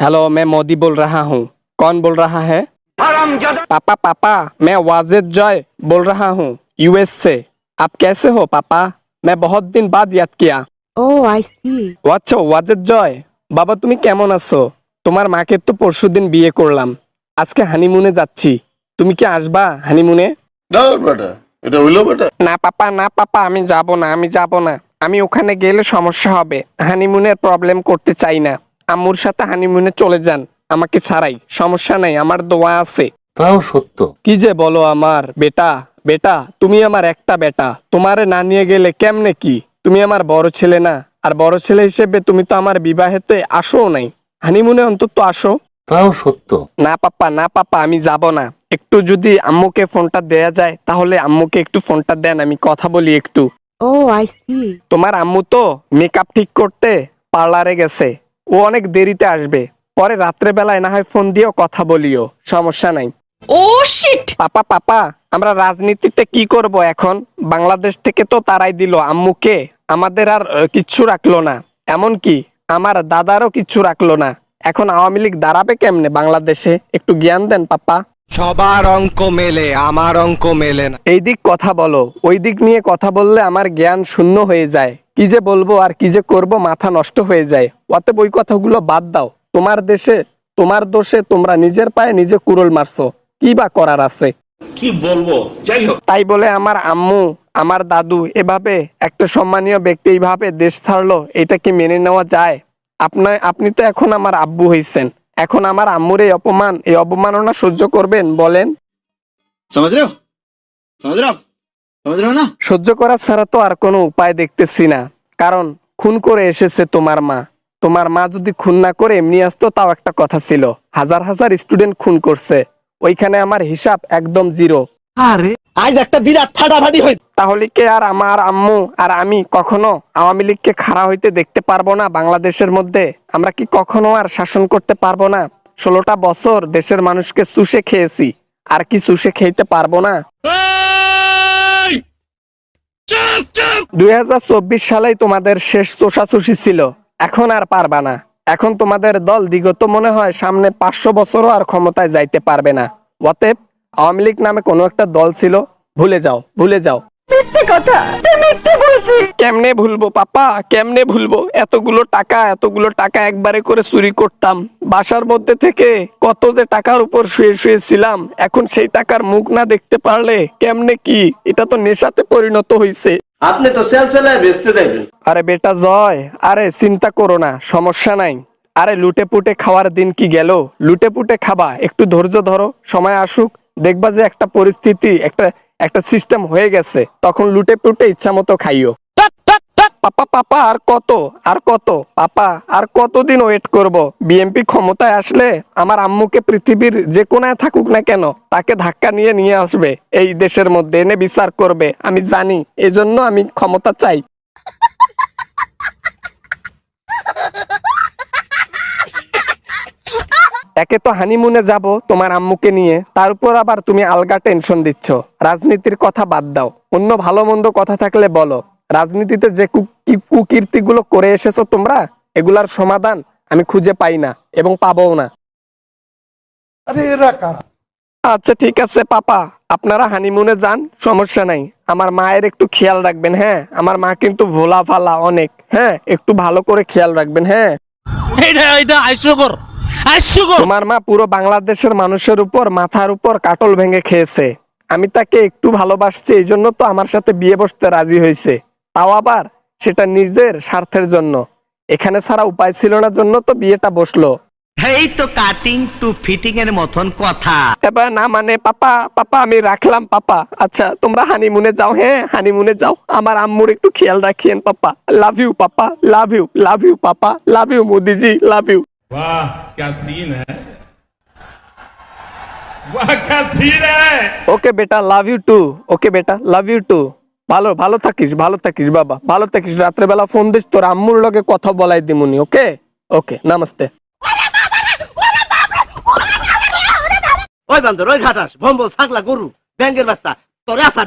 Hello, मैं मोदी बोल रहा हूँ। कौन बोल रहा है? पापा पापा, मैं वाजिद जॉय बोल रहा हूँ, यूएस से। आप कैसे हो पापा? मैं बहुत दिन बाद याद किया। Oh, I see. ও আচ্ছা, ওয়াজেদ জয়। বাবা তুমি কেমন আছো? তোমার মাকে তো পরশুদিন বিয়ে করলাম, আজকে হানিমুনে যাচ্ছি। তুমি কি আসবা হানিমুনে? না বেটা, এটা হইলো বেটা। না পাপা, না পাপা, আমি যাব না, আমি যাব না। আমি ওখানে গেলে সমস্যা হবে। হানিমুনের প্রবলেম করতে চাই না। আম্মুর সাথে হানিমুনে চলে যান, আমাকে ছাড়াই। সমস্যা নাই, আমার দোয়া আছে। তাও সত্য। কি যে বলো আমার বেটা। বেটা, তুমি আমার একটা বেটা, তোমারে না নিয়ে গেলে কেমনে কি? তুমি আমার বড় ছেলে না? আর বড় ছেলে হিসেবে তুমি তো আমার বিবাহেতে আসো নাই, হানিমুনে অন্তত আসো। তাও সত্য। না পাপা, না পাপা, আমি যাব না। একটু যদি আম্মুকে ফোনটা দেয়া যায়, তাহলে আম্মুকে একটু ফোনটা দেন, আমি কথা বলি একটু। Oh, I see. তোমার আম্মু তো মেকআপ ঠিক করতে পার্লারে গেছে, ও অনেক দেরিতে আসবে। পরে রাত্রে বেলায় না হয় ফোন দিয়েও কথা বলিও, সমস্যা নাই। Oh, shit! পাপা পাপা, আমরা রাজনীতিতে কি করব এখন? বাংলাদেশ থেকে তো তারাই দিল আম্মুকে, আমাদের আর কিচ্ছু রাখলো না। এমনকি আমার দাদারও কিচ্ছু রাখলো না। এখন আওয়ামী লীগ দাঁড়াবে কেমনে বাংলাদেশে? একটু জ্ঞান দেন পাপা। সবার অঙ্ক মেলে, আমার অঙ্ক মেলে না। এই দিক কথা বলো, ওই দিক নিয়ে কথা বললে আমার জ্ঞান শূন্য হয়ে যায়। কি যে বলবো আর কি যে করব, মাথা নষ্ট হয়ে যায়। অতএব ওই কথাগুলো বাদ দাও। তোমার দেশে, তোমার দোষে তোমরা নিজের পায়ে নিজে কুড়োল মারছো, কি বা করার আছে? কি বলবো, যাই হোক। তাই বলে আমার আম্মু, আমার দাদু এভাবে একটা সম্মানীয় ব্যক্তি এইভাবে দেশ ছাড়লো, এটা কি মেনে নেওয়া যায়? আপনি তো এখন আমার আব্বু হইছেন, এখন আমার আম্মুর এই অপমান, এই অবমাননা সহ্য করবেন বলেন? समझ रहे हो समझ रहे हो आप समझ रहे हो ना। সহ্য করা ছাড়া তো আর কোনো উপায় দেখতেছি না। কারণ খুন করে এসেছে তোমার মা। তোমার মা যদি খুন না করে এমনি আসতো তাও একটা কথা ছিল। হাজার হাজার স্টুডেন্ট খুন করছে, ওইখানে আমার হিসাব একদম জিরো। আজ একটা বিরাট ফাটাফাটি হই। তাহলে কি আর আমার আম্মু আর আমি কখনো আওয়ামী লীগকে খাড়া হইতে দেখতে পারবো না বাংলাদেশের মধ্যে? আমরা কি কখনো আর শাসন করতে পারবো না? 16টা বছর দেশের মানুষকে চুষে খেয়েছি, আর কি চুষে খেতে পারবো না? 2024 সালেই তোমাদের শেষ চোষাচুষি ছিল, এখন আর পারবা না। এখন তোমাদের দল দিগত মনে হয় সামনে 500 বছরও আর ক্ষমতায় যাইতে পারবে না। অতএব আওয়ামী লীগ নামে কোনো একটা দল ছিল, ভুলে যাও, ভুলে যাও। কেমনে ভুলবো পাপা, কেমনে ভুলবো? এতগুলো টাকা একবারে করে চুরি করতাম। বাসার মধ্যে থেকে কত যে টাকার উপর শুয়ে শুয়েছিলাম, এখন সেই টাকার মুখ না দেখতে পারলে কেমনে কি? এটা তো নেশাতে পরিণত হইছে। আপনি তো সেল সেলায় বেচতে যাবেন। আরে বেটা জয়, আরে চিন্তা করো না, সমস্যা নাই। আরে লুটে পুটে খাওয়ার দিন কি গেল? লুটে পুটে খাবা, একটু ধৈর্য ধরো, সময় আসুক, দেখবা যে একটা পরিস্থিতি, একটা সিস্টেম হয়ে গেছে, তখন লুটে পুটে ইচ্ছা মতো খাইও। পাপা পাপা, আর কত, আর কত পাপা, আর কতদিন ওয়েট করব? বিএনপি ক্ষমতায় আসলে আমার আম্মুকে পৃথিবীর যে কোনায় থাকুক না কেন, তাকে ধাক্কা নিয়ে নিয়ে আসবে, এই দেশের মধ্যে এনে বিচার করবে। আমি জানি, এজন্য আমি ক্ষমতা চাই। একে তো হানিমুনে যাব তোমার আম্মুকে নিয়ে, তার উপর আবার তুমি আলগা টেনশন দিচ্ছ। রাজনীতির কথা বাদ দাও, অন্য ভালো মন্দ কথা থাকলে বলো। রাজনীতিতে যে কুকীর্তিগুলো করে এসেছো তোমরা, এগুলার সমাধান আমি খুঁজে পাই না এবং পাবও না। আচ্ছা ঠিক আছে পাপা, আপনারা হানিমুনে যান, সমস্যা নাই। আমার মায়ের একটু খেয়াল রাখবেন, হ্যাঁ? আমার মা কিন্তু ভোলা ফালা অনেক, হ্যাঁ? একটু ভালো করে খেয়াল রাখবেন, হ্যাঁ? তোমার মা পুরো বাংলাদেশের মানুষের উপর, মাথার উপর কাটল ভেঙে খেয়েছে। আমি তাকে একটু ভালোবাসছি, এই জন্য তো আমার সাথে বিয়ে বসতে রাজি হয়েছে, তাও আবার সেটা নিজের স্বার্থের জন্য। এখানে ছাড়া উপায় ছিল না জন্য তো বিয়েটা বসলো। এই তো কাটিং টু ফিটিং এর মতন কথা। এবার না মানে পাপা, পাপা আমি রাখলাম পাপা। আচ্ছা তোমরা হানিমুনে যাও, হ্যাঁ হানিমুনে যাও। আমার আম্মুর একটু খেয়াল রাখিয়েন papa. Love you papa, love you, love you papa, love you Modiji, love you. वाह क्या सीन है, वाह क्या सीन है। ওকে বেটা, লাভ ইউ টু। ওকে বেটা, লাভ ইউ টু। ভালো ভালো থাকিস, ভালো থাকিস বাবা, ভালো থাকিস। রাত্রেবেলা ফোন দিস, তোর আম্মুর লগে কথা বলাই দিমুনি। ওকে ওকে, নমস্তে। ওই বান্দর, ওই ঘাটাস ভম্বল ছাগলা গরু ব্যাঙ্গের বাচ্চা তোরে আসার